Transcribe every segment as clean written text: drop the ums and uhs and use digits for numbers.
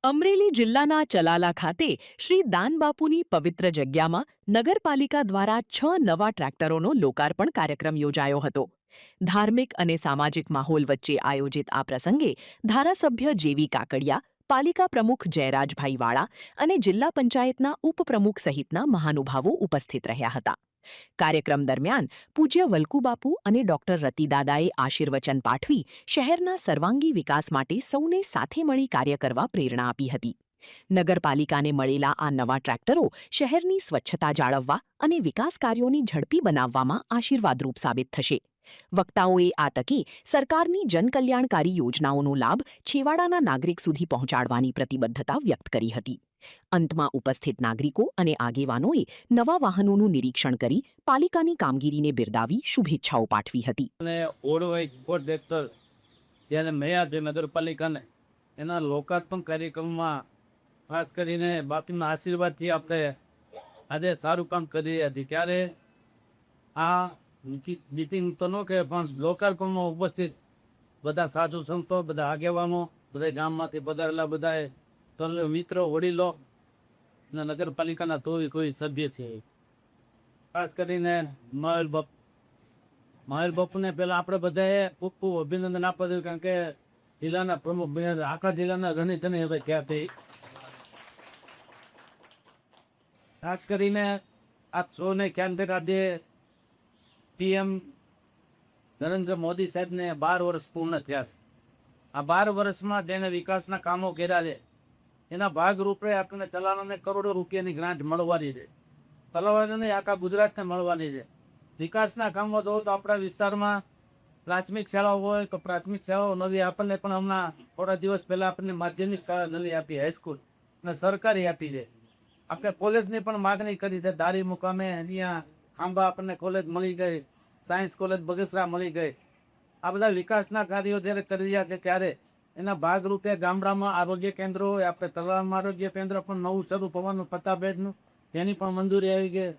અમરેલી જિલ્લાના ચલાલા ખાતે શ્રી દાનબાપુની પવિત્ર જગ્યામાં નગરપાલિકા દ્વારા 6 નવા ટ્રેક્ટરોનો લોકાર્પણ કાર્યક્રમ યોજાયો હતો. ધાર્મિક અને સામાજિક માહોલ વચ્ચે આયોજિત આ પ્રસંગે ધારાસભ્ય જેવી કાકડિયા, પાલિકા પ્રમુખ જયરાજભાઈ વાળા અને જિલ્લા પંચાયતના ઉપપ્રમુખ સહિતના મહાનુભાવો ઉપસ્થિત રહ્યા હતા. કાર્યક્રમ દરમિયાન પૂજ્ય વલ્કુબાપુ અને ડોક્ટર રતિદાદાએ આશીર્વચન પાઠવી શહેરના સર્વાંગી વિકાસ માટે સૌને સાથે મળી કાર્ય કરવા પ્રેરણા આપી હતી. નગરપાલિકાને મળેલા આ નવા ટ્રેક્ટરો શહેરની સ્વચ્છતા જાળવવા અને વિકાસ કાર્યોની ઝડપી બનાવવામાં આશીર્વાદરૂપ સાબિત થશે. વક્તાઓએ આ તકે સરકારની જનકલ્યાણકારી યોજનાઓનો લાભ છેવાડાના નાગરિક સુધી પહોંચાડવાની પ્રતિબદ્ધતા વ્યક્ત કરી હતી. અંતમાં ઉપસ્થિત નાગરિકો અને આગેવાનોએ નવા વાહનોનું નિરીક્ષણ કરી પાલિકાની કામગીરીને બિરદાવી શુભેચ્છાઓ પાઠવી હતી. જ્યારે મેં નગરપાલિકાને એના લોકાર્પણ કાર્યક્રમમાં ખાસ કરીને બાપુના આશીર્વાદથી આપણે આજે સારું કામ કરી હતી. ત્યારે આ મિટિંગ તો ન કે પણ લોકાર્પણમાં ઉપસ્થિત બધા સાધુ સંતો, બધા આગેવાનો, બધા ગામમાંથી પધારેલા બધા મિત્રો, વડીલો અને નગરપાલિકાના કોઈ સભ્ય છે. ખાસ કરીને મહેર બાપુને પહેલાં આપણે બધાએ ખૂબ ખૂબ અભિનંદન આપવા જોઈએ, કારણ કે જિલ્લાના પ્રમુખ આખા જિલ્લાના ઘણી ઘણી હવે ખ્યાતિ. ખાસ કરીને આપ સૌને ખ્યાલ છે કે આજે પીએમ નરેન્દ્ર મોદી સાહેબને 12 વર્ષ પૂર્ણ થયા. આ 12 વર્ષમાં જેને વિકાસના કામો કર્યા છે એના ભાગરૂપે આપણને ચલાણાને કરોડો રૂપિયાની ગ્રાન્ટ મળવાની છે. તલાવાને આખા ગુજરાતને મળવાની છે. વિકાસના કામો જો તો આપણા વિસ્તારમાં પ્રાથમિક શાળાઓ હોય તો પ્રાથમિક શાળાઓ નવી આપણને પણ હમણાં થોડા દિવસ પહેલાં આપણને માધ્યમિક શાળા નવી આપી, હાઈસ્કૂલ અને સરકારી આપી છે. આપણે કોલેજની પણ માગણી કરી છે. દારી મુકામે અહીંયા આંબા આપણને કોલેજ મળી ગઈ, સાયન્સ કોલેજ બગસરા મળી ગઈ. આ બધા વિકાસના કાર્યો જ્યારે ચલી રહ્યા છે ત્યારે એના ભાગરૂપે ગામડામાં આરોગ્ય કેન્દ્રો હોય, આપણે તલાવમાં આરોગ્ય કેન્દ્ર પણ નવું શરૂ થવાનું પતાબેડનું, તેની પણ મંજૂરી આવી ગઈ.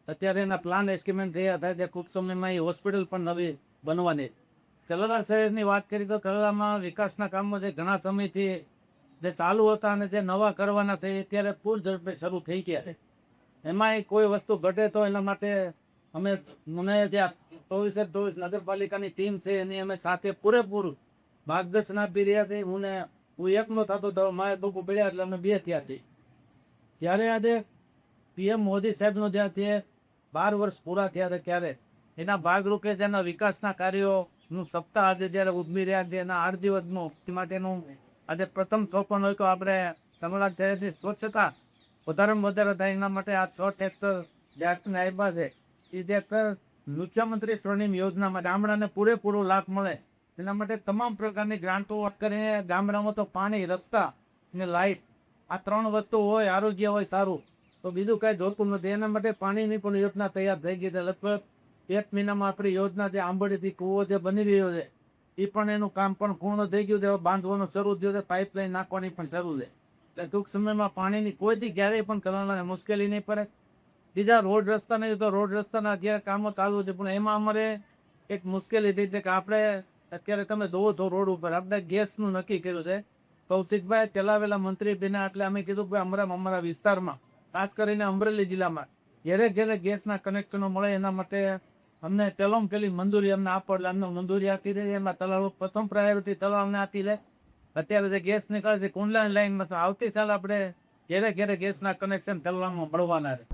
અત્યારે એના પ્લાન એસ્ટિમેટ થયા થાય છે. ટૂંક સમયમાં એ હોસ્પિટલ પણ નવી બનવાની. ચલાલા શહેરની વાત કરી તો ચલાલામાં વિકાસના કામો જે ઘણા સમયથી જે ચાલુ હતા અને જે નવા કરવાના છે એ અત્યારે પૂર ઝડપે શરૂ થઈ ગયા છે. એમાંય કોઈ વસ્તુ ઘટે તો એના માટે મને જ્યાં 24/24 નગરપાલિકાની ટીમ છે એની અમે સાથે પૂરેપૂરું માર્ગદર્શન આપી રહ્યા છે. હું એકલો થતો તો મારે લોકો પડ્યા એટલે અમે 2 થયા હતી. ત્યારે આજે પીએમ મોદી સાહેબનો જ્યાંથી 12 વર્ષ પૂરા થયા હતા ત્યારે એના ભાગરૂપે જેના વિકાસના કાર્યોનું સપ્તાહ આજે જ્યારે ઉજવી રહ્યા છે એના 8 દિવસનું માટેનું આજે પ્રથમ સોપાન હોય તો આપણે તમારા શહેરની સ્વચ્છતા વધારેમાં વધારે થાય એના માટે આ 6 ટ્રેક્ટર જે આપણને આપ્યા છે એ ટ્રેક્ટર મુખ્યમંત્રી સ્વર્ણિમ યોજનામાં ગામડાને પૂરેપૂરો લાભ મળે એના માટે તમામ પ્રકારની ગ્રાન્ટો કરીને ગામડામાં તો પાણી, રસ્તા અને લાઇટ આ 3 વસ્તુ હોય, આરોગ્ય હોય સારું તો બીજું કાંઈ જોતું નથી. એના માટે પાણીની પણ યોજના તૈયાર થઈ ગઈ છે. લગભગ 1 મહિનામાં આપણી યોજના જે આંબળીથી કૂવો જે બની રહ્યો છે એ પણ એનું કામ પણ પૂર્ણ થઈ ગયું છે. બાંધવાનું શરૂ થયું છે, પાઇપલાઇન નાખવાની પણ શરૂ છે. એટલે ટૂંક સમયમાં પાણીની કોઈથી ક્યારેય પણ કરવાના મુશ્કેલી નહીં પડે. બીજા રોડ રસ્તા નહીં તો રોડ રસ્તાના અત્યારે કામો ચાલુ છે, પણ એમાં અમારે એક મુશ્કેલી થઈ છે કે આપણે અત્યારે તમે જોવો તો રોડ ઉપર આપણે ગેસનું નક્કી કર્યું છે. કૌશિકભાઈ ચલાવેલા મંત્રી બન્યા એટલે અમે કીધું કે અમારા વિસ્તારમાં ખાસ કરીને અમરેલી જિલ્લામાં ઘેરે ઘેરે ગેસના કનેક્શનો મળે એના માટે અમને પહેલી મંજૂરી અમને આપો એટલે અમને મંજૂરી આપી દે. એમાં તલાવ પ્રથમ પ્રાયોરિટી તલાવને આપી દે. અત્યારે જે ગેસ નીકળે છે કુંડલાની લાઈનમાં આવતી સાલ આપણે ઘેરે ઘેરે ગેસના કનેક્શન તલાવમાં મળવાના છે.